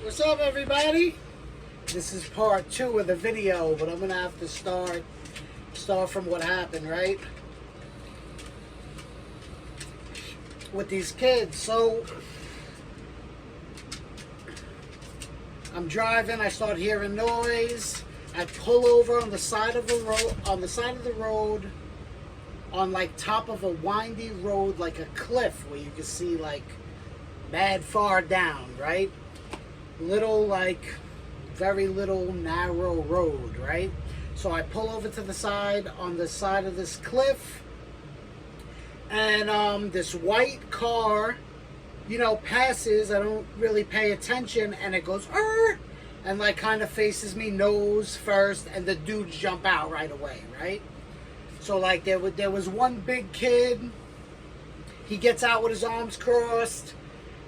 What's up, everybody? This is part 2 of the video, but I'm gonna have to start from what happened, right? With these kids. So I'm driving, I start hearing noise. I pull over on the side of the road, on like top of a windy road, like a cliff where you can see like mad far down, right? Little, like, very little narrow road, right? So I pull over to the side, on the side of this cliff, and this white car, you know, passes. I don't really pay attention, and it goes, "Arr!" and like kind of faces me nose first, and the dudes jump out right away, right? So like there was one big kid. He gets out with his arms crossed,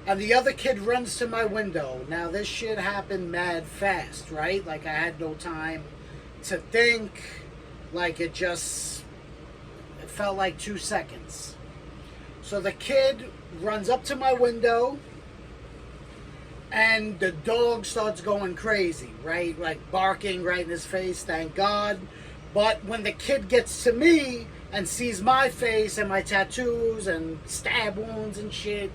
and the other kid runs to my window. Now this shit happened mad fast, right? Like I had no time to think. Like it felt like 2 seconds. So the kid runs up to my window, and the dog starts going crazy, right? Like barking right in his face, thank God. But when the kid gets to me and sees my face and my tattoos and stab wounds and shit,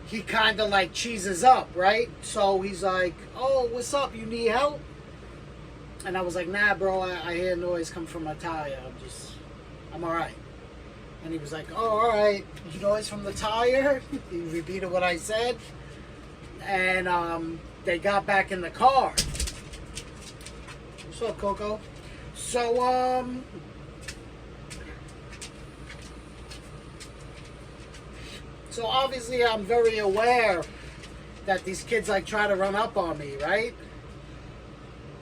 he kind of like cheeses up, right? So he's like, "Oh, what's up? You need help?" And I was like, "Nah, bro, I hear noise come from my tire. I'm all right." And he was like, "Oh, all right. Noise from the tire?" He repeated what I said. And they got back in the car. What's up, Coco? So, So obviously I'm very aware that these kids like try to run up on me, right?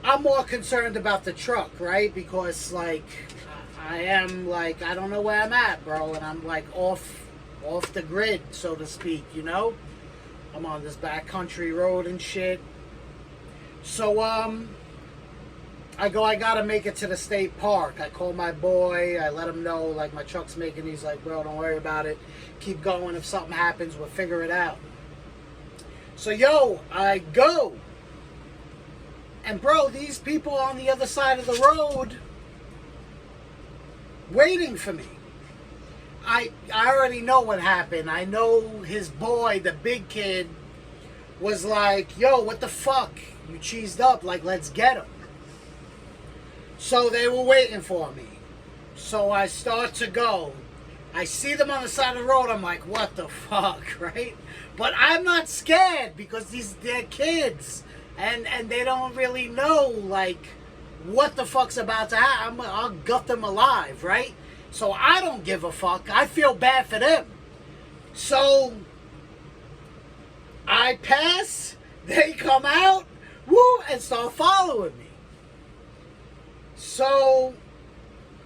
I'm more concerned about the truck, right? Because like I am like, I don't know where I'm at, bro, and I'm like off the grid, so to speak, you know? I'm on this backcountry road and shit. So I gotta make it to the state park. I call my boy, I let him know, like, my truck's making. He's like, "Bro, don't worry about it. Keep going. If something happens, we'll figure it out." So, yo, I go. And, bro, these people on the other side of the road waiting for me. I already know what happened. I know his boy, the big kid, was like, "Yo, what the fuck? You cheesed up. Like, let's get him." So they were waiting for me. So I start to go. I see them on the side of the road. I'm like, what the fuck, right? But I'm not scared because they're kids. And they don't really know, like, what the fuck's about to happen. I'll gut them alive, right? So I don't give a fuck. I feel bad for them. So I pass. They come out. Woo, and start following me. So,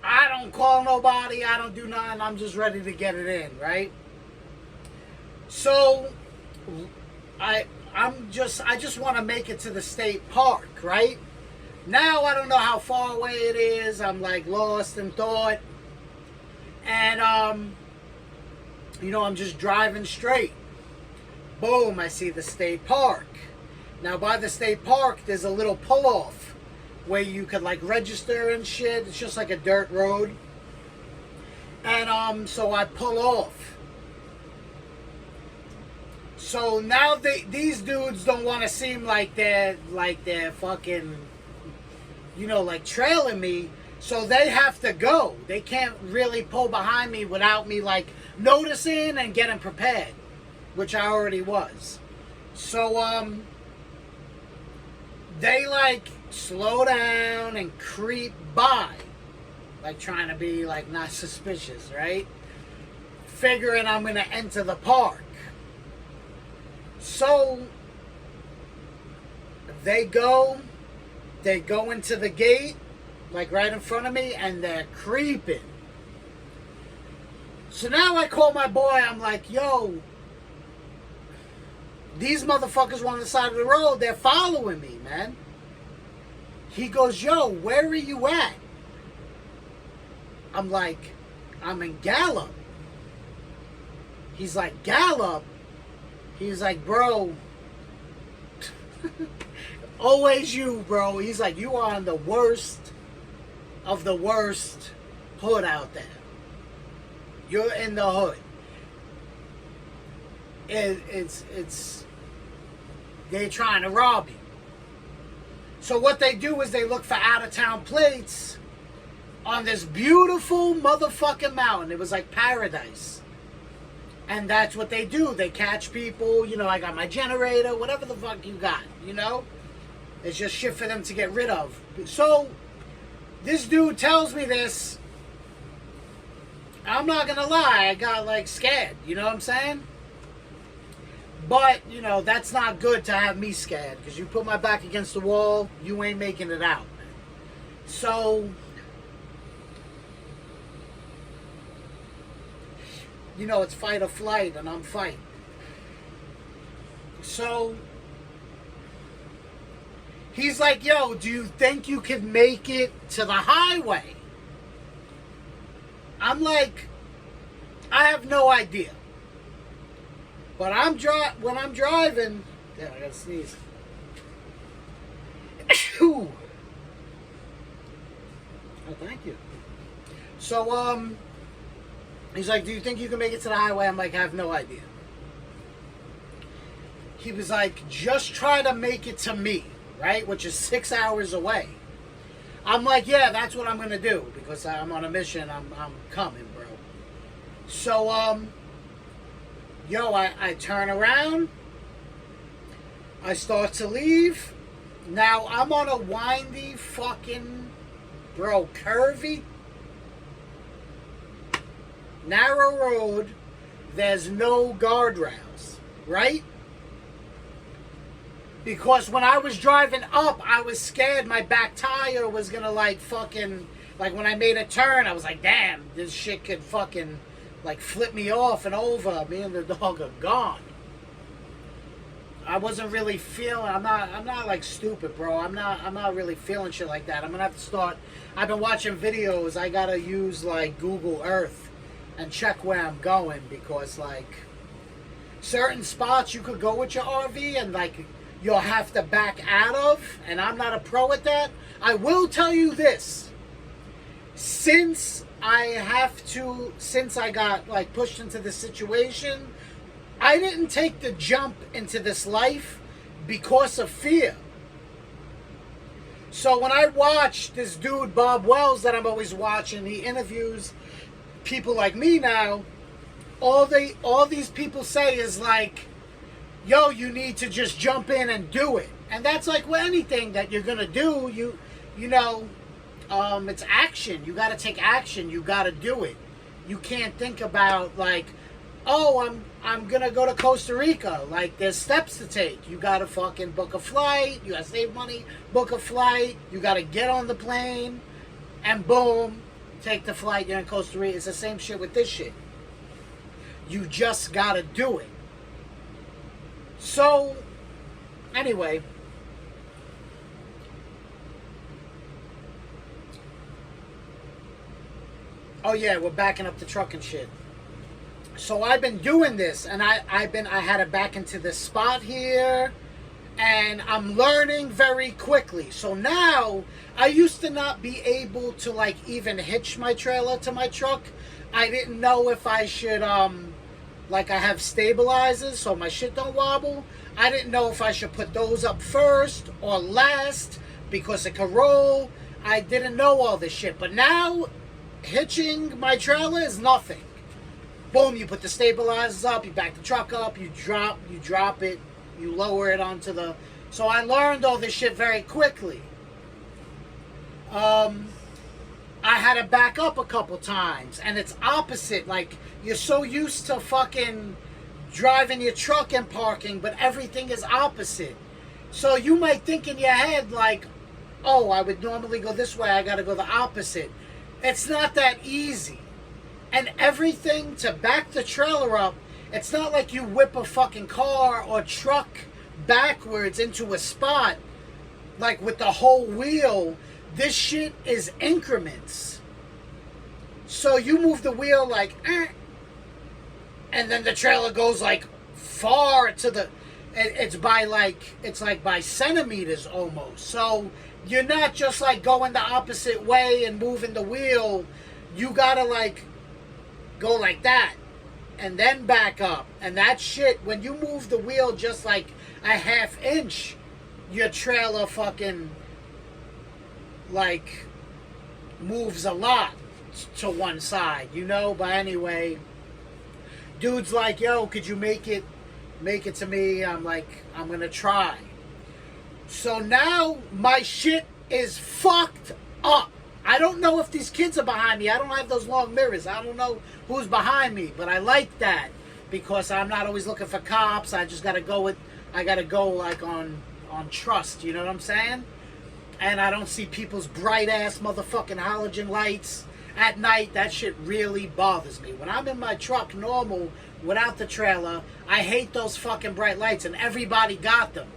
I don't call nobody, I don't do nothing, I'm just ready to get it in, right? So, I just want to make it to the state park, right? Now, I don't know how far away it is, I'm like lost in thought. And, you know, I'm just driving straight. Boom, I see the state park. Now, by the state park, there's a little pull-off where you could like register and shit. It's just like a dirt road. And so I pull off. So now these dudes don't want to seem like they're fucking, you know, like trailing me. So they have to go. They can't really pull behind me without me like noticing and getting prepared, which I already was. So they like slow down and creep by, like trying to be like not suspicious, right? Figuring I'm gonna enter the park. So they go into the gate, like right in front of me, and they're creeping. So now I call my boy, I'm like, "Yo, these motherfuckers on the side of the road, they're following me, man." He goes, "Yo, where are you at?" I'm like, "I'm in Gallup." He's like, "Gallup?" He's like, "Bro, Always you, bro. He's like, you are on the worst of the worst hood out there. You're in the hood. It's they're trying to rob you. So what they do is they look for out-of-town plates on this beautiful motherfucking mountain. It was like paradise. And that's what they do. They catch people. You know, I got my generator, whatever the fuck you got, you know? It's just shit for them to get rid of. So, this dude tells me this. I'm not gonna lie, I got like scared. You know what I'm saying? But, you know, that's not good to have me scared. Because you put my back against the wall, you ain't making it out. So, you know, it's fight or flight, and I'm fighting. So, he's like, yo, do you think you can make it to the highway? I'm like, I have no idea. But when I'm driving, damn, I gotta sneeze. Oh, thank you. So, he's like, do you think you can make it to the highway? I'm like, I have no idea. He was like, just try to make it to me, right? Which is 6 hours away. I'm like, yeah, that's what I'm going to do. Because I'm on a mission. I'm coming, bro. So, yo, I turn around. I start to leave. Now, I'm on a windy fucking, bro, curvy, narrow road. There's no guardrails, right? Because when I was driving up, I was scared my back tire was gonna like fucking, like when I made a turn, I was like, damn, this shit could fucking like flip me off and over. Me and the dog are gone. I wasn't really feeling, I'm not like stupid, bro. I'm not really feeling shit like that. I'm gonna have to start, I've been watching videos. I gotta use like Google Earth and check where I'm going, because like certain spots you could go with your RV and like you'll have to back out of, and I'm not a pro at that. I will tell you this. Since I got like pushed into this situation, I didn't take the jump into this life because of fear. So when I watch this dude, Bob Wells, that I'm always watching, he interviews people like me now, all these people say is like, yo, you need to just jump in and do it. And that's like with anything that you're gonna do, you know, it's action. You gotta take action. You gotta do it. You can't think about like, oh, I'm gonna go to Costa Rica. Like, there's steps to take. You gotta fucking book a flight. You gotta save money, book a flight. You gotta get on the plane, and boom, take the flight. You're in Costa Rica. It's the same shit with this shit. You just gotta do it. So, anyway, oh yeah, we're backing up the truck and shit. So I've been doing this, and I had to back into this spot here, and I'm learning very quickly. So now, I used to not be able to like even hitch my trailer to my truck. I didn't know if I should, like I have stabilizers so my shit don't wobble. I didn't know if I should put those up first or last because it could roll. I didn't know all this shit. But now, hitching my trailer is nothing. Boom, you put the stabilizers up, you back the truck up, you drop it, you lower it onto the... So I learned all this shit very quickly. I had to back up a couple times, and it's opposite. Like, you're so used to fucking driving your truck and parking, but everything is opposite. So you might think in your head, like, oh, I would normally go this way, I gotta go the opposite. It's not that easy. And everything to back the trailer up, it's not like you whip a fucking car or truck backwards into a spot, like with the whole wheel. This shit is increments. So you move the wheel like, and then the trailer goes like far to the... it's by like, it's like by centimeters almost. So you're not just like going the opposite way and moving the wheel. You gotta like go like that and then back up. And that shit, when you move the wheel just like a half inch, your trailer fucking like moves a lot to one side, you know. But anyway, dude's like, yo, could you make it to me? I'm like, I'm gonna try. So now my shit is fucked up. I don't know if these kids are behind me. I don't have those long mirrors. I don't know who's behind me, but I like that because I'm not always looking for cops. I just gotta go like on trust, you know what I'm saying? And I don't see people's bright ass motherfucking halogen lights at night. That shit really bothers me. When I'm in my truck normal without the trailer, I hate those fucking bright lights, and everybody got them.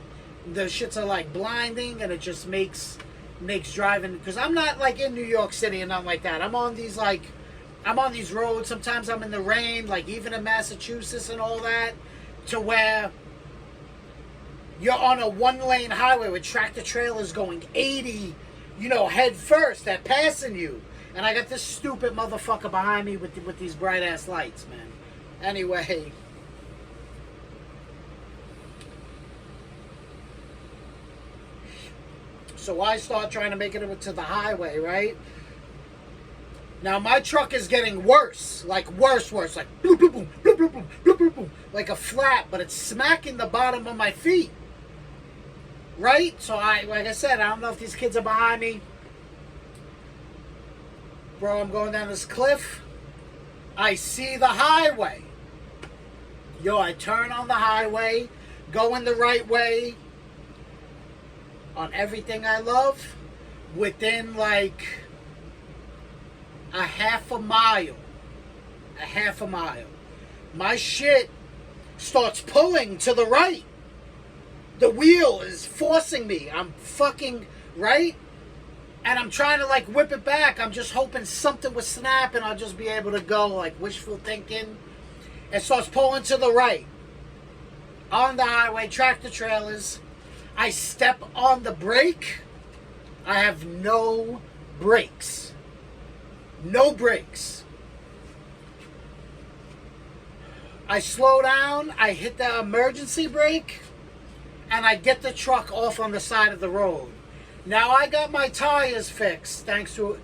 The shits are like blinding, and it just makes driving, because I'm not like in New York City and nothing like that. I'm on these roads. Sometimes I'm in the rain, like even in Massachusetts and all that, to where you're on a one-lane highway with tractor trailers going 80, you know, head first. They're passing you. And I got this stupid motherfucker behind me with these bright-ass lights, man. Anyway. So I start trying to make it to the highway, right? Now my truck is getting worse. Like worse. Like bloop, bloop, boom, bloop, bloop, boom, bloop, bloop, boom. Like a flat, but it's smacking the bottom of my feet. Right? So like I said, I don't know if these kids are behind me. Bro, I'm going down this cliff. I see the highway. Yo, I turn on the highway, going the right way on everything I love. Within like a half a mile, my shit starts pulling to the right. The wheel is forcing me. I'm fucking right. And I'm trying to like whip it back. I'm just hoping something would snap and I'll just be able to go, like wishful thinking. It starts pulling to the right. On the highway, tractor trailers. I step on the brake. I have no brakes. No brakes. I slow down. I hit the emergency brake. And I get the truck off on the side of the road. Now I got my tires fixed thanks to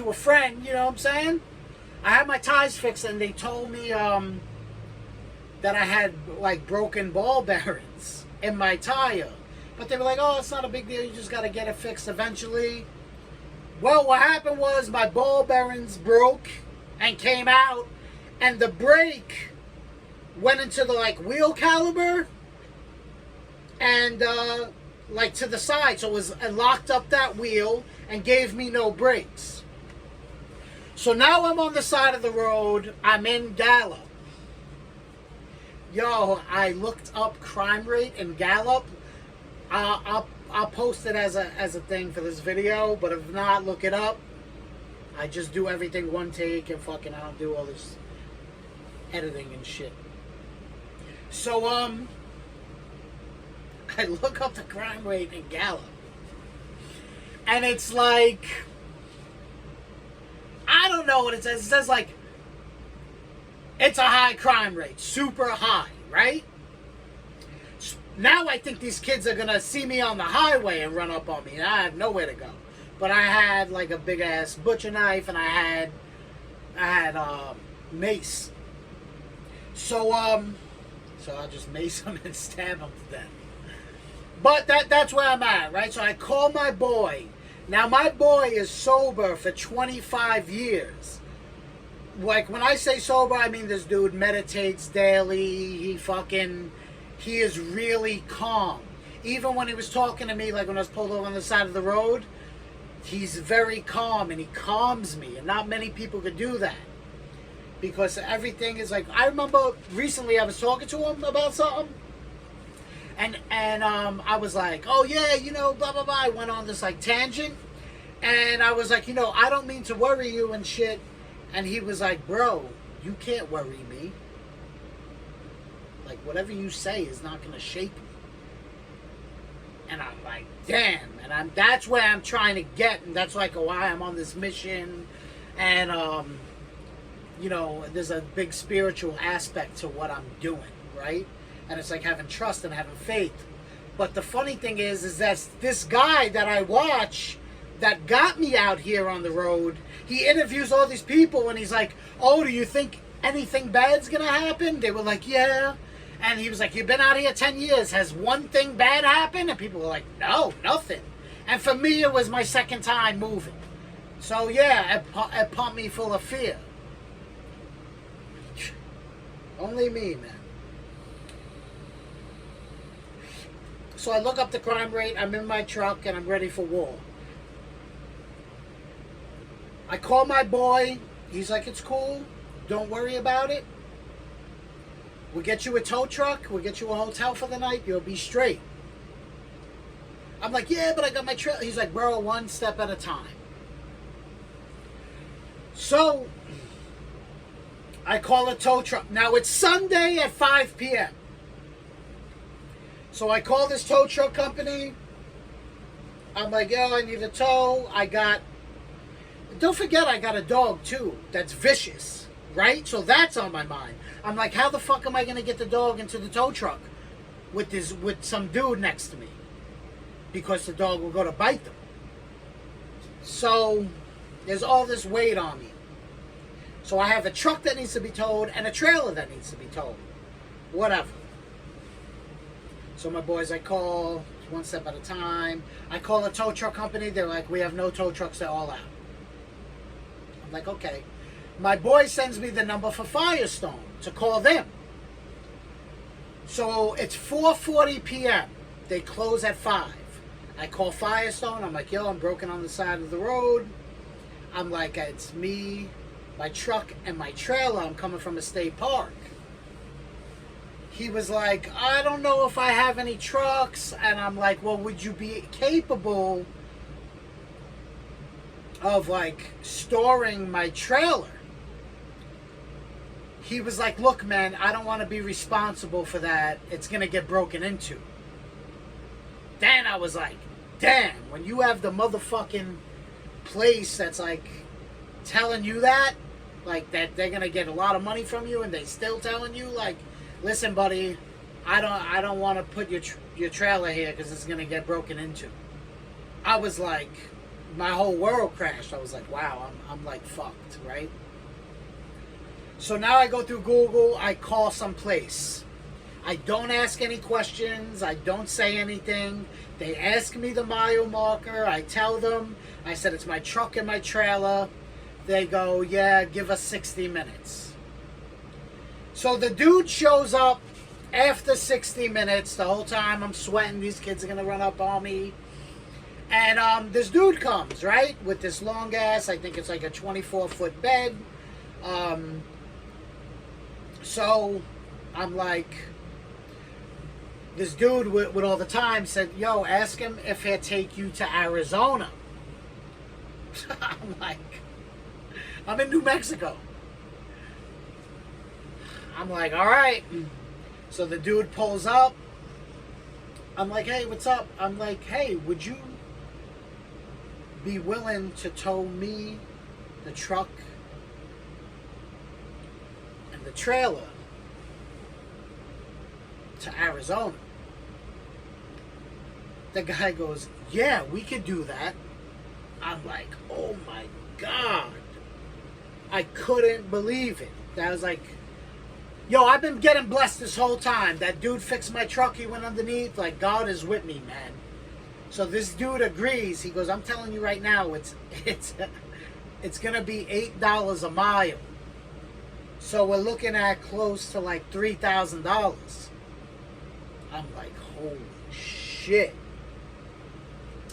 a friend, you know what I'm saying? I had my tires fixed and they told me that I had like broken ball bearings in my tire. But they were like, oh, it's not a big deal, you just got to get it fixed eventually. Well, what happened was my ball bearings broke and came out, and the brake went into the like wheel caliber and like to the side, so it locked up that wheel and gave me no brakes. So now I'm on the side of the road. I'm in Gallup. Yo, I looked up crime rate in Gallup. I'll post it as a thing for this video, but if not, look it up. I just do everything one take and fucking I don't do all this editing and shit. So I look up the crime rate in Gallup, and it's like, I don't know what it says. It says like, it's a high crime rate, super high, right? Now I think these kids are gonna see me on the highway and run up on me, and I have nowhere to go. But I had like a big ass butcher knife, and I had mace. So I'll just mace him and stab him to death. But that's where I'm at, right? So I call my boy. Now my boy is sober for 25 years. Like when I say sober, I mean this dude meditates daily. He is really calm. Even when he was talking to me, like when I was pulled over on the side of the road, he's very calm and he calms me. And not many people could do that. Because everything is like, I remember recently I was talking to him about something. And I was like, oh yeah, you know, blah, blah, blah. I went on this like tangent. And I was like, you know, I don't mean to worry you and shit. And he was like, bro, you can't worry me. Like, whatever you say is not going to shake me. And I'm like, damn. And that's where I'm trying to get. And that's like why I'm on this mission. And, you know, there's a big spiritual aspect to what I'm doing, right? And it's like having trust and having faith. But the funny thing is that this guy that I watch that got me out here on the road, he interviews all these people and he's like, oh, do you think anything bad's going to happen? They were like, yeah. And he was like, you've been out here 10 years. Has one thing bad happened? And people were like, no, nothing. And for me, it was my second time moving. So, yeah, it pumped me full of fear. Only me, man. So I look up the crime rate. I'm in my truck, and I'm ready for war. I call my boy. He's like, it's cool. Don't worry about it. We'll get you a tow truck. We'll get you a hotel for the night. You'll be straight. I'm like, yeah, but I got my trailer. He's like, bro, one step at a time. So I call a tow truck. Now it's Sunday at 5 p.m. So I call this tow truck company. I'm like, yo, I need a tow. Don't forget, I got a dog too that's vicious, right? So that's on my mind. I'm like, how the fuck am I going to get the dog into the tow truck with some dude next to me? Because the dog will go to bite them. So there's all this weight on me. So I have a truck that needs to be towed and a trailer that needs to be towed. Whatever. So my boys, I call one step at a time. I call a tow truck company. They're like, we have no tow trucks. They're all out. I'm like, okay. My boy sends me the number for Firestone to call them. So it's 4:40 p.m. They close at 5. I call Firestone. I'm like, yo, I'm broken on the side of the road. I'm like, it's me, my truck, and my trailer. I'm coming from a state park. He was like, I don't know if I have any trucks. And I'm like, well, would you be capable of, like, storing my trailer? He was like, look, man, I don't want to be responsible for that. It's going to get broken into. Then I was like, damn, when you have the motherfucking place that's, like, telling you that, like, that they're going to get a lot of money from you and they still telling you, like, listen, buddy, I don't want to put your trailer here because it's going to get broken into. I was like, my whole world crashed. I was like, wow, I'm like fucked, right? So now I go through Google, I call some place. I don't ask any questions, I don't say anything. They ask me the mile marker, I tell them, I said it's my truck and my trailer. They go, yeah, give us 60 minutes. So the dude shows up after 60 minutes. The whole time I'm sweating, these kids are going to run up on me. And this dude comes, right, with this long ass, I think it's like a 24-foot bed. So I'm like, this dude with all the time said, yo, ask him if he'll take you to Arizona. I'm like, I'm in New Mexico. I'm like, all right. So the dude pulls up. I'm like, hey, what's up? I'm like, hey, would you be willing to tow me, the truck, and the trailer to Arizona? The guy goes, yeah, we could do that. I'm like, oh my God. I couldn't believe it. I was like, yo, I've been getting blessed this whole time. That dude fixed my truck. He went underneath. Like, God is with me, man. So this dude agrees. He goes, I'm telling you right now, it's going to be $8 a mile. So we're looking at close to like $3,000. I'm like, holy shit.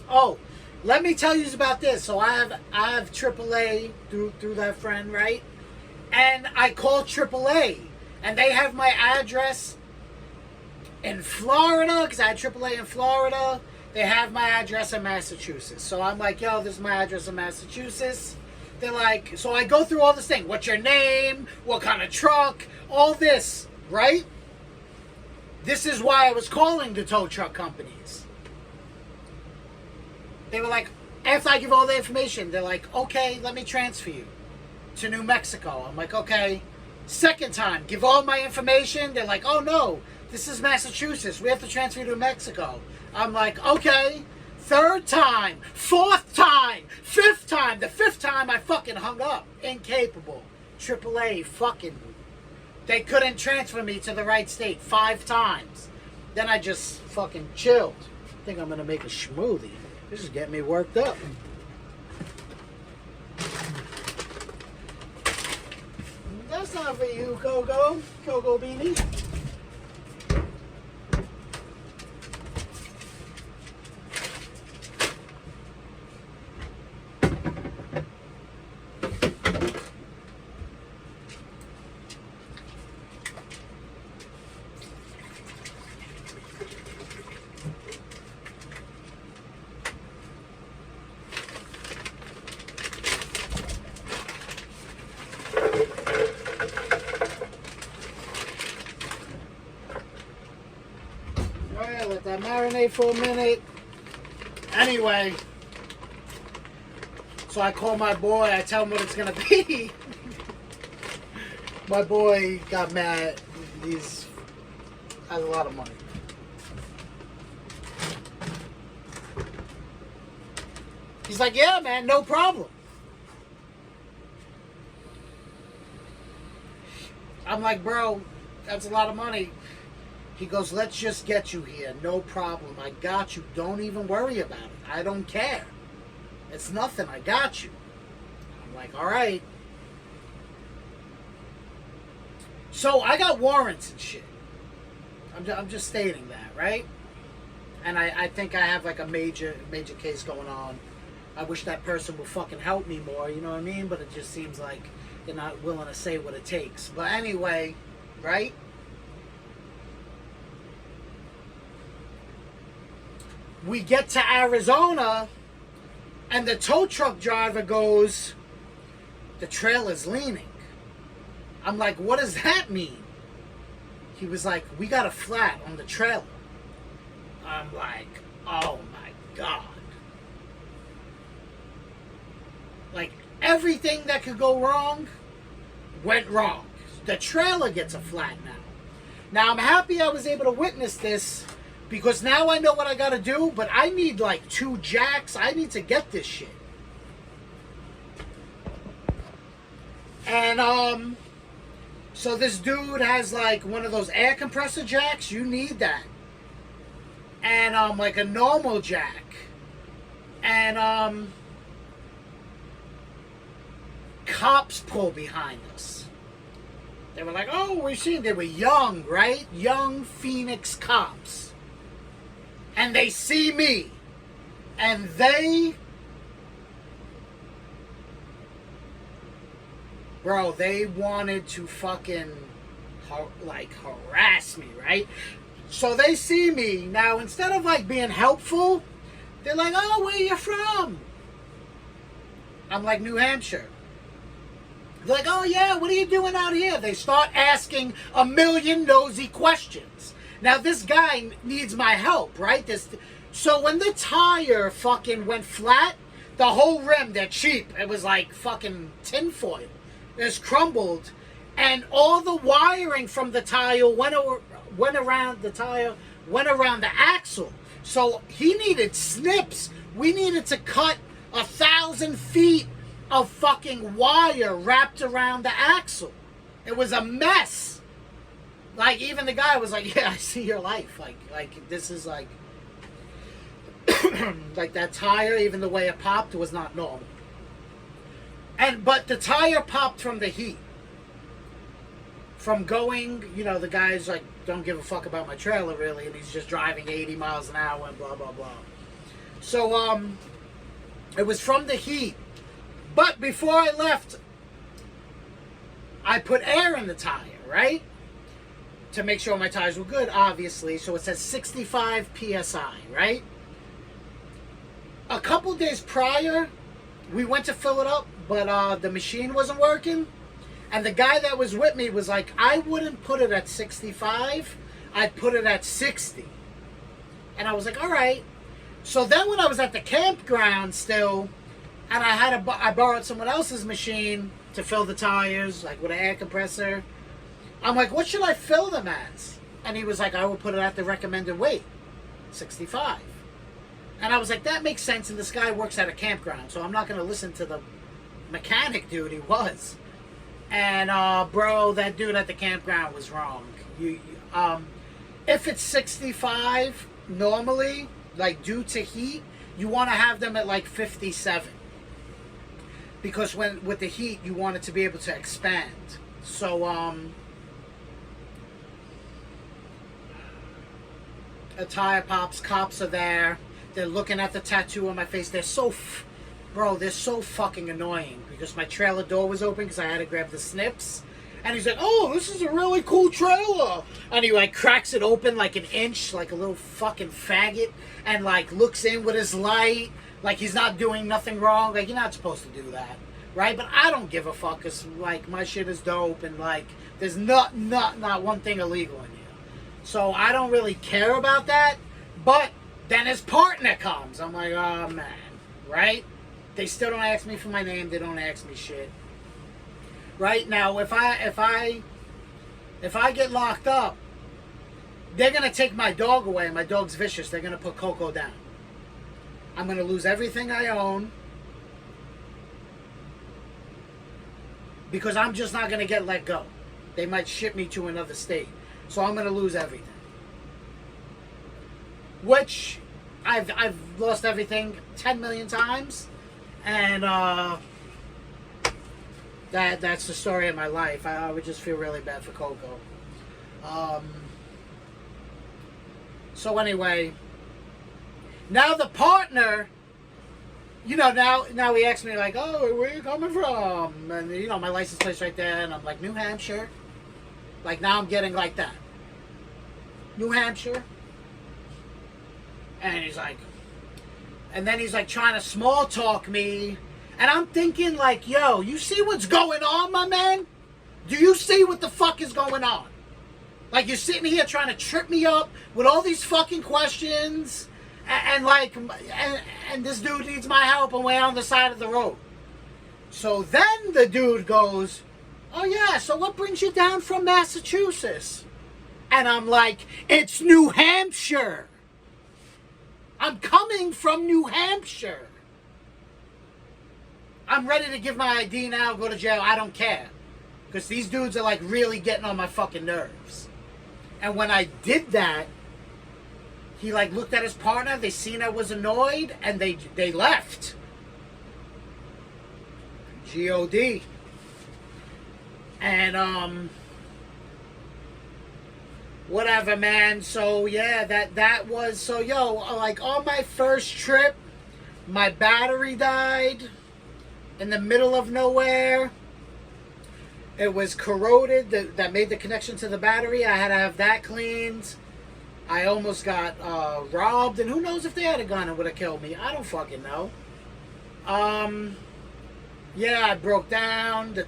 Oh, let me tell you about this. So I have AAA through that friend, right? And I call AAA, and they have my address in Florida, because I had AAA in Florida. They have my address in Massachusetts. So I'm like, yo, this is my address in Massachusetts. They're like, so I go through all this thing. What's your name? What kind of truck? All this, right? This is why I was calling the tow truck companies. They were like, after I give all the information, they're like, okay, let me transfer you to New Mexico. I'm like, okay. Second time, give all my information. They're like, oh no, this is Massachusetts. We have to transfer you to New Mexico. I'm like, okay. Third time, fourth time, fifth time. The fifth time I fucking hung up. Incapable. AAA fucking. They couldn't transfer me to the right state 5 times. Then I just fucking chilled. I think I'm gonna make a smoothie. This is getting me worked up. That's not for you, Coco. Coco Beanie. Alright, let that marinate for a minute. Anyway, so I call my boy, I tell him what it's gonna be. My boy got mad. He's has a lot of money. He's like, yeah, man, no problem. I'm like, bro, that's a lot of money. He goes, let's just get you here. No problem. I got you. Don't even worry about it. I don't care. It's nothing. I got you. I'm like, all right. So I got warrants and shit. I'm just stating that, right? And I think I have like a major case going on. I wish that person would fucking help me more, you know what I mean? But it just seems like they're not willing to say what it takes. But anyway, right? We get to Arizona, and the tow truck driver goes, the trailer's leaning. I'm like, what does that mean? He was like, we got a flat on the trailer. I'm like, oh my God. Like, everything that could go wrong went wrong. The trailer gets a flat now. Now, I'm happy I was able to witness this, because now I know what I gotta do, but I need like 2 jacks. I need to get this shit. And, so this dude has like one of those air compressor jacks. You need that. And, like a normal jack. And, cops pull behind us. They were like, oh, we've seen, they were young, right? Young Phoenix cops. And they see me, and they, bro, they wanted to fucking, like, harass me, right? So they see me. Now, instead of, like, being helpful, they're like, oh, where you from? I'm like, New Hampshire. They're like, oh, yeah, what are you doing out here? They start asking a million nosy questions. Now, this guy needs my help, right? So when the tire fucking went flat, the whole rim, they're cheap. It was like fucking tinfoil. It's crumbled. And all the wiring from the tire went around the axle. So he needed snips. We needed to cut 1,000 feet of fucking wire wrapped around the axle. It was a mess. Like, even the guy was like, yeah, I see your life. Like this is like, like that tire, even the way it popped was not normal. But the tire popped from the heat. From going, you know, the guy's like, don't give a fuck about my trailer really, and he's just driving 80 miles an hour and blah, blah, blah. So, it was from the heat. But before I left, I put air in the tire, right? To make sure my tires were good, obviously. So it says 65 PSI, right? A couple days prior, we went to fill it up, but the machine wasn't working. And the guy that was with me was like, I wouldn't put it at 65. I'd put it at 60. And I was like, all right. So then when I was at the campground still, and I borrowed someone else's machine to fill the tires, like with an air compressor. I'm like, what should I fill them as? And he was like, I will put it at the recommended weight, 65. And I was like, that makes sense, and this guy works at a campground, so I'm not going to listen to the mechanic dude he was. And, bro, that dude at the campground was wrong. If it's 65, normally, like due to heat, you want to have them at like 57. Because with the heat, you want it to be able to expand. So, a tire pops, cops are there. They're looking at the tattoo on my face. They're so fucking annoying because my trailer door was open because I had to grab the snips. And he's like, oh, this is a really cool trailer. And he like cracks it open like an inch, like a little fucking faggot, and like looks in with his light, like he's not doing nothing wrong. Like, you're not supposed to do that, right? But I don't give a fuck because like my shit is dope and like there's not one thing illegal in here. So I don't really care about that. But then his partner comes. I'm like, oh man, right? They still don't ask me for my name. They don't ask me shit. Right now, if I get locked up, they're gonna take my dog away. My dog's vicious. They're gonna put Coco down. I'm gonna lose everything I own because I'm just not gonna get let go. They might ship me to another state, so I'm gonna lose everything. Which I've lost everything 10 million times, and that's the story of my life. I would just feel really bad for Coco. So anyway, now the partner, now he asks me like, oh, where are you coming from? And my license plate's right there, and I'm like, New Hampshire. Like now I'm getting like that. New Hampshire. And then he's like trying to small talk me. And I'm thinking like, yo, you see what's going on, my man? Do you see what the fuck is going on? Like, you're sitting here trying to trip me up with all these fucking questions. And this dude needs my help and we're on the side of the road. So then the dude goes, oh yeah, so what brings you down from Massachusetts? And I'm like, it's New Hampshire. I'm coming from New Hampshire. I'm ready to give my ID now, go to jail. I don't care. Because these dudes are like really getting on my fucking nerves. And when I did that, he like looked at his partner, they seen I was annoyed, and they left. G-O-D. And whatever, man. So yeah, that was, so yo, like on my first trip, my battery died in the middle of nowhere. It was corroded, that made the connection to the battery. I had to have that cleaned. I almost got robbed, and who knows if they had a gun, it would have killed me. I don't fucking know. Yeah, I broke down the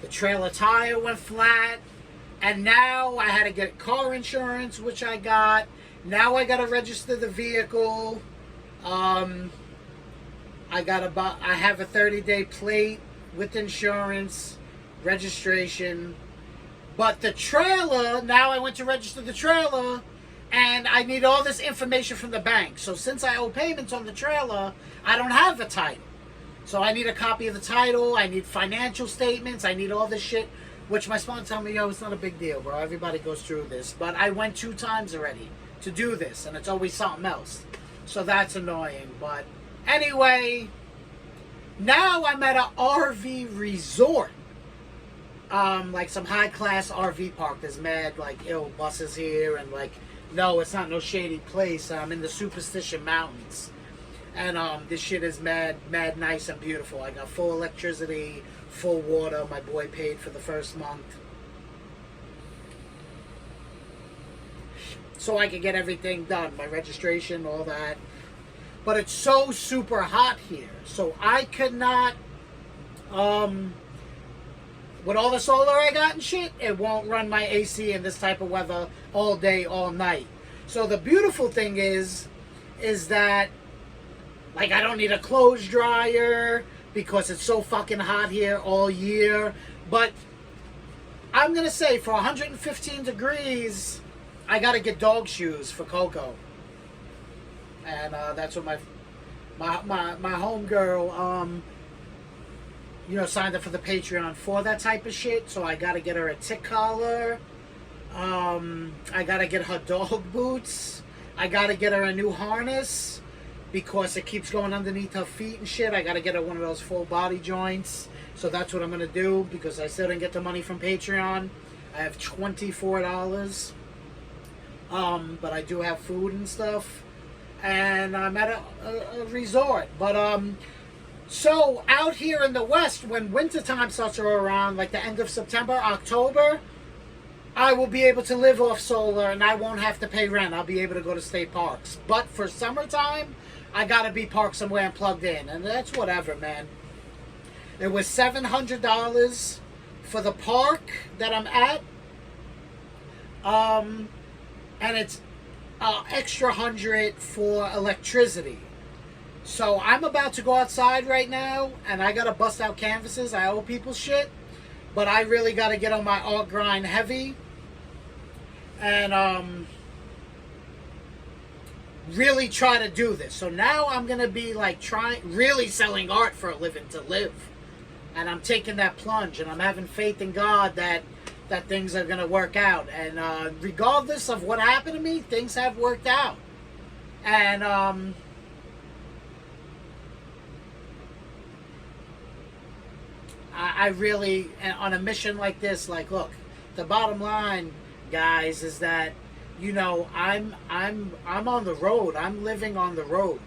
trailer tire went flat, and now I had to get car insurance, which I got. Now I gotta register the vehicle. I have a 30-day plate with insurance, registration. But the trailer, now I went to register the trailer, and I need all this information from the bank. So since I owe payments on the trailer, I don't have the title. So I need a copy of the title, I need financial statements, I need all this shit, which my sponsor told me, yo, it's not a big deal, bro. Everybody goes through this. But I went 2 times already to do this, and it's always something else. So that's annoying. But anyway, now I'm at an RV resort. Like some high-class RV park. There's mad, like, ill buses here, and like, no, it's not no shady place. I'm in the Superstition Mountains. And this shit is mad nice and beautiful. I got full electricity, full water. My boy paid for the first month, so I could get everything done, my registration, all that. But it's so super hot here, so I could not with all the solar I got and shit, it won't run my AC in this type of weather all day, all night. So the beautiful thing is that, like, I don't need a clothes dryer because it's so fucking hot here all year. But I'm going to say for 115 degrees, I got to get dog shoes for Coco. And that's what my homegirl, signed up for the Patreon for that type of shit. So I got to get her a tick collar. I got to get her dog boots. I got to get her a new harness because it keeps going underneath her feet and shit. I got to get her one of those full body joints. So that's what I'm going to do because I still didn't get the money from Patreon. I have $24. But I do have food and stuff. And I'm at a resort. But, so out here in the West, when wintertime starts to roll around, like the end of September, October, I will be able to live off solar and I won't have to pay rent. I'll be able to go to state parks. But for summertime, I gotta be parked somewhere and plugged in. And that's whatever, man. It was $700 for the park that I'm at. And it's extra $100 for electricity. So I'm about to go outside right now and I gotta bust out canvases. I owe people shit. But I really got to get on my art grind heavy. And really try to do this. So now I'm going to be like really selling art for a living to live. And I'm taking that plunge. And I'm having faith in God that things are going to work out. And regardless of what happened to me, things have worked out. And I really, on a mission like this, like, look, the bottom line, guys, is that, I'm on the road. I'm living on the road,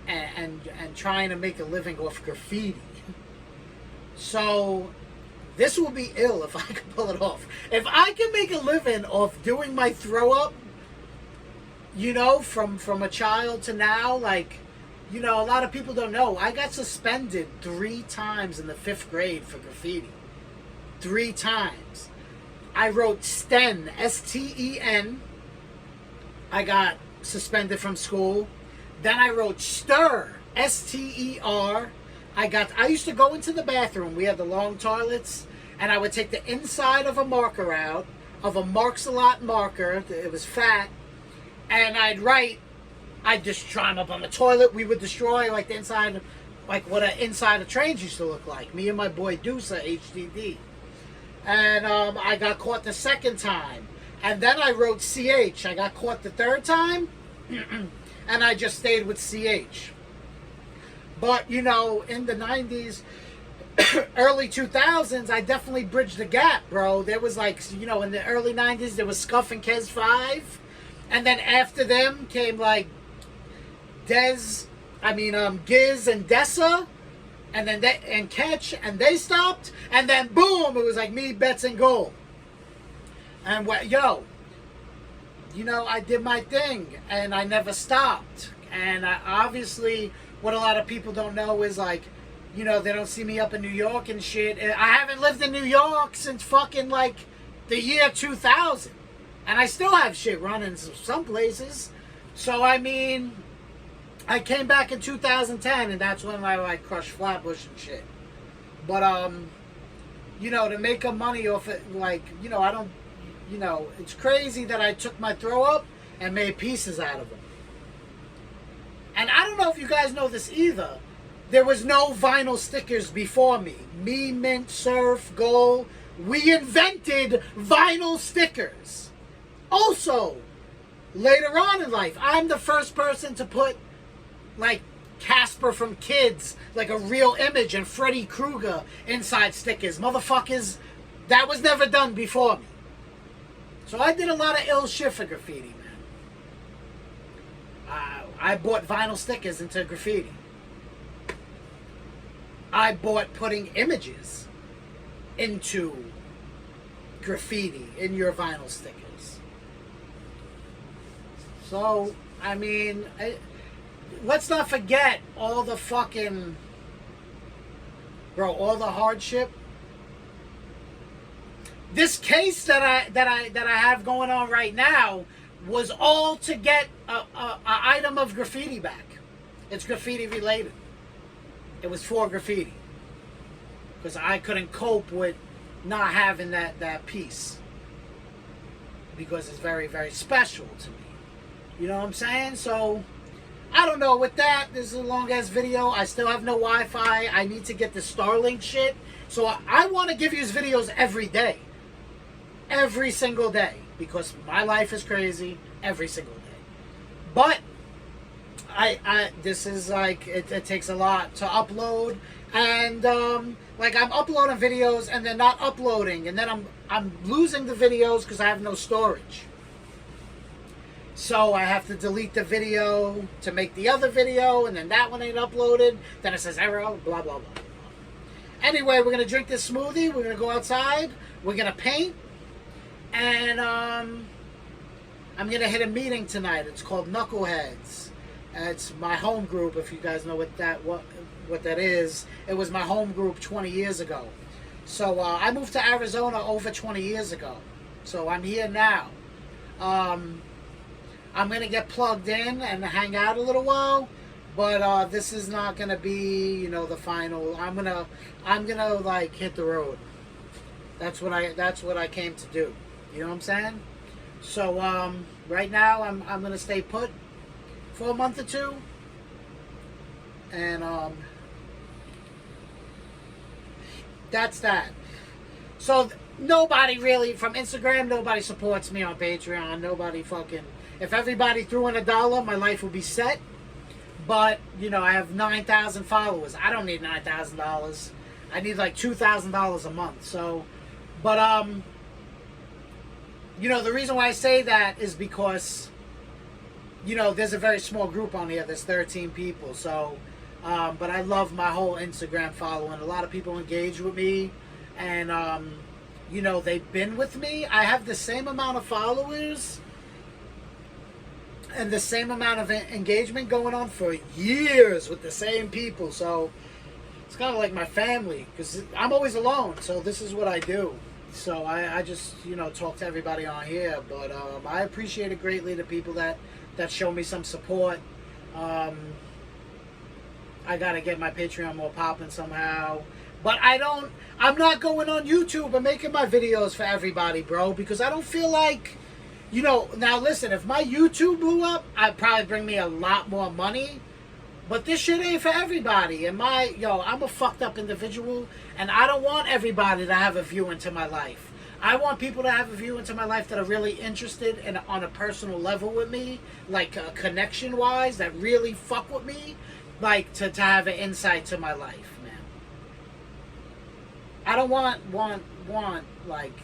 man. And trying to make a living off graffiti. So, this will be ill if I can pull it off. If I can make a living off doing my throw up, from a child to now, like, a lot of people don't know. I got suspended 3 times in the 5th grade for graffiti. 3 times. I wrote Sten, S-T-E-N. I got suspended from school. Then I wrote Stir, S-T-E-R. I used to go into the bathroom. We had the long toilets. And I would take the inside of a marker out, of a Marks a Lot marker. It was fat. And I'd just try them up on the toilet. We would destroy like the inside, like what an inside of trains used to look like. Me and my boy Deusa, HDD. And I got caught the 2nd time. And then I wrote CH. I got caught the 3rd time. And I just stayed with CH. But, in the 90s, early 2000s, I definitely bridged the gap, bro. There was like, in the early 90s, there was Scuff and Kez 5. And then after them came like Giz and Dessa, and then and Catch, and they stopped, and then boom, it was like me, Betts, and Gold. And I did my thing, and I never stopped. And obviously, what a lot of people don't know is like, they don't see me up in New York and shit. I haven't lived in New York since fucking like the year 2000, and I still have shit running some places. So I came back in 2010, and that's when I like crushed Flatbush and shit. But to make a money off it, like, I don't, it's crazy that I took my throw up and made pieces out of them. And I don't know if you guys know this either. There was no vinyl stickers before me. Me, Mint, Surf, Gold. We invented vinyl stickers. Also, later on in life, I'm the first person to put like Casper from Kids, like a real image, and Freddy Krueger inside stickers. Motherfuckers, that was never done before me. So I did a lot of ill shit for graffiti, man. I bought vinyl stickers into graffiti. I bought putting images into graffiti in your vinyl stickers. So, let's not forget all the fucking bro, all the hardship. This case that I have going on right now was all to get a item of graffiti back. It's graffiti related. It was for graffiti because I couldn't cope with not having that piece because it's very, very special to me. You know what I'm saying? So I don't know. With that, this is a long ass video. I still have no Wi-Fi. I need to get the Starlink shit. So I want to give you videos every day. Every single day. Because my life is crazy every single day. But this is like, it takes a lot to upload. And like I'm uploading videos and then not uploading. And then I'm losing the videos because I have no storage. So I have to delete the video to make the other video, and then that one ain't uploaded. Then it says error, blah, blah, blah. Anyway, we're going to drink this smoothie. We're going to go outside. We're going to paint. And I'm going to hit a meeting tonight. It's called Knuckleheads. It's my home group, if you guys know what that is. It was my home group 20 years ago. So I moved to Arizona over 20 years ago. So I'm here now. I'm going to get plugged in and hang out a little while, but this is not going to be, you know, the final. I'm going to like hit the road. That's what I came to do. You know what I'm saying? So right now I'm going to stay put for a month or two. And that's that. So nobody really from Instagram, nobody supports me on Patreon. Nobody fucking. If everybody threw in $1, my life would be set. But, you know, I have 9,000 followers. I don't need $9,000. I need like $2,000 a month. So, but, you know, the reason why I say that is because, you know, there's a very small group on here. There's 13 people. So, but I love my whole Instagram following. A lot of people engage with me. And, you know, they've been with me. I have the same amount of followers and the same amount of engagement going on for years with the same people. So it's kind of like my family because I'm always alone. So this is what I do. So I just, you know, talk to everybody on here. But I appreciate it greatly, the people that show me some support. I got to get my Patreon more popping somehow. But I'm not going on YouTube and making my videos for everybody, bro. Because I don't feel like... You know, now listen, if my YouTube blew up, I'd probably bring me a lot more money. But this shit ain't for everybody. And I'm a fucked up individual. And I don't want everybody to have a view into my life. I want people to have a view into my life that are really interested in on a personal level with me. Like connection-wise, that really fuck with me. Like to have an insight to my life, man. I don't want like...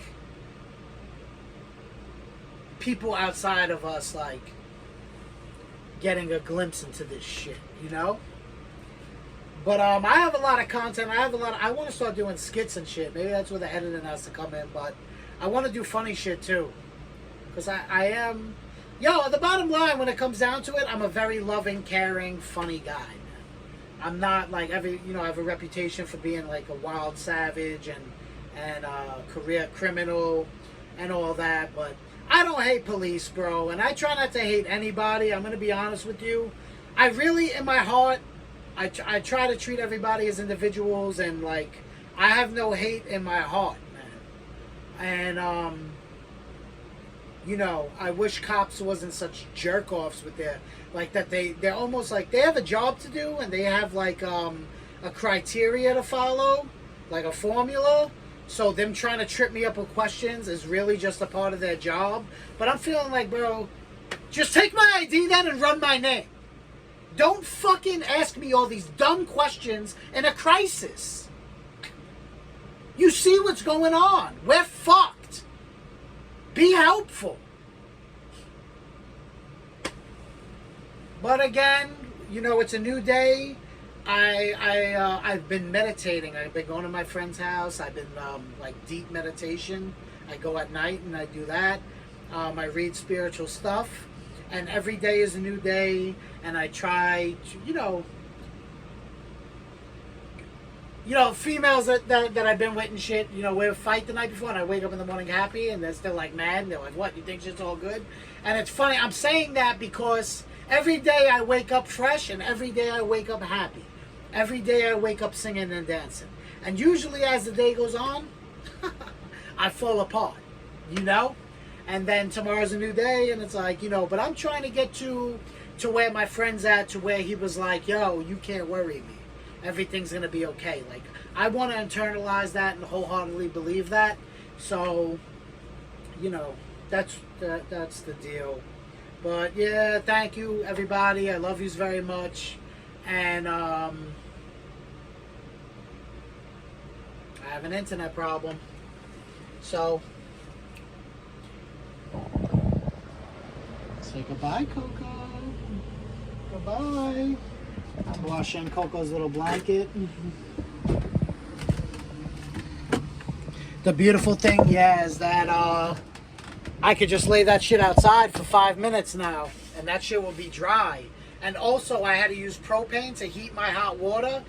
people outside of us like getting a glimpse into this shit, you know. But I have a lot of content. I want to start doing skits and shit. Maybe that's where the editing has to come in. But I want to do funny shit too, because I am. The bottom line, when it comes down to it, I'm a very loving, caring, funny guy. Man. I'm not like I have a reputation for being like a wild savage and career criminal and all that, but. I don't hate police, bro, and I try not to hate anybody. I'm going to be honest with you. I really, in my heart, I try to treat everybody as individuals, and, like, I have no hate in my heart, man. And, you know, I wish cops wasn't such jerk-offs with their, like, that they're almost like, they have a job to do, and they have, like, a criteria to follow, like a formula. So them trying to trip me up with questions is really just a part of their job. But I'm feeling like, bro, just take my ID then and run my name. Don't fucking ask me all these dumb questions in a crisis. You see what's going on. We're fucked. Be helpful. But again, you know, it's a new day. I've been meditating. I've been going to my friend's house. I've been like deep meditation. I go at night and I do that. I read spiritual stuff, and every day is a new day. And I try to, you know, You know, females that I've been with and shit, you know, we fight the night before and I wake up in the morning happy and they're still like mad and they're like, what, you think shit's all good? And it's funny, I'm saying that because every day I wake up fresh and every day I wake up happy. Every day I wake up singing and dancing. And usually as the day goes on, I fall apart, you know? And then tomorrow's a new day and it's like, you know, but I'm trying to get to where my friend's at, to where he was like, yo, you can't worry me. Everything's going to be okay. Like, I want to internalize that and wholeheartedly believe that. So, you know, that's the deal. But, yeah, thank you, everybody. I love yous very much. And, I have an internet problem. So, say goodbye, Coco. Goodbye. I'm washing Coco's little blanket. The beautiful thing, yeah, is that I could just lay that shit outside for 5 minutes now, and that shit will be dry. And also, I had to use propane to heat my hot water.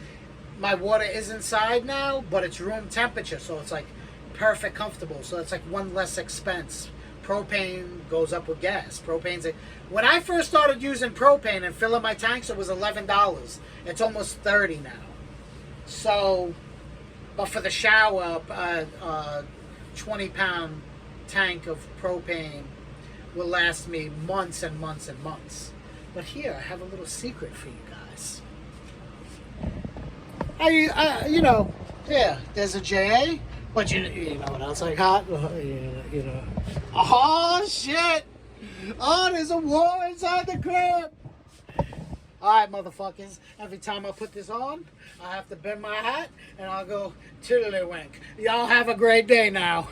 My water is inside now, but it's room temperature, so it's like perfect comfortable. So it's like one less expense. Propane goes up with gas. When I first started using propane and filling my tanks, it was $11. It's almost $30 now. So, but for the shower, 20-pound tank of propane will last me months and months and months. But here, I have a little secret for you guys. You know, yeah, there's a JA. But you know what else I got? You know. Oh, shit! Oh, there's a war inside the crib! Alright, motherfuckers. Every time I put this on, I have to bend my hat, and I'll go tiddlywink. Y'all have a great day now.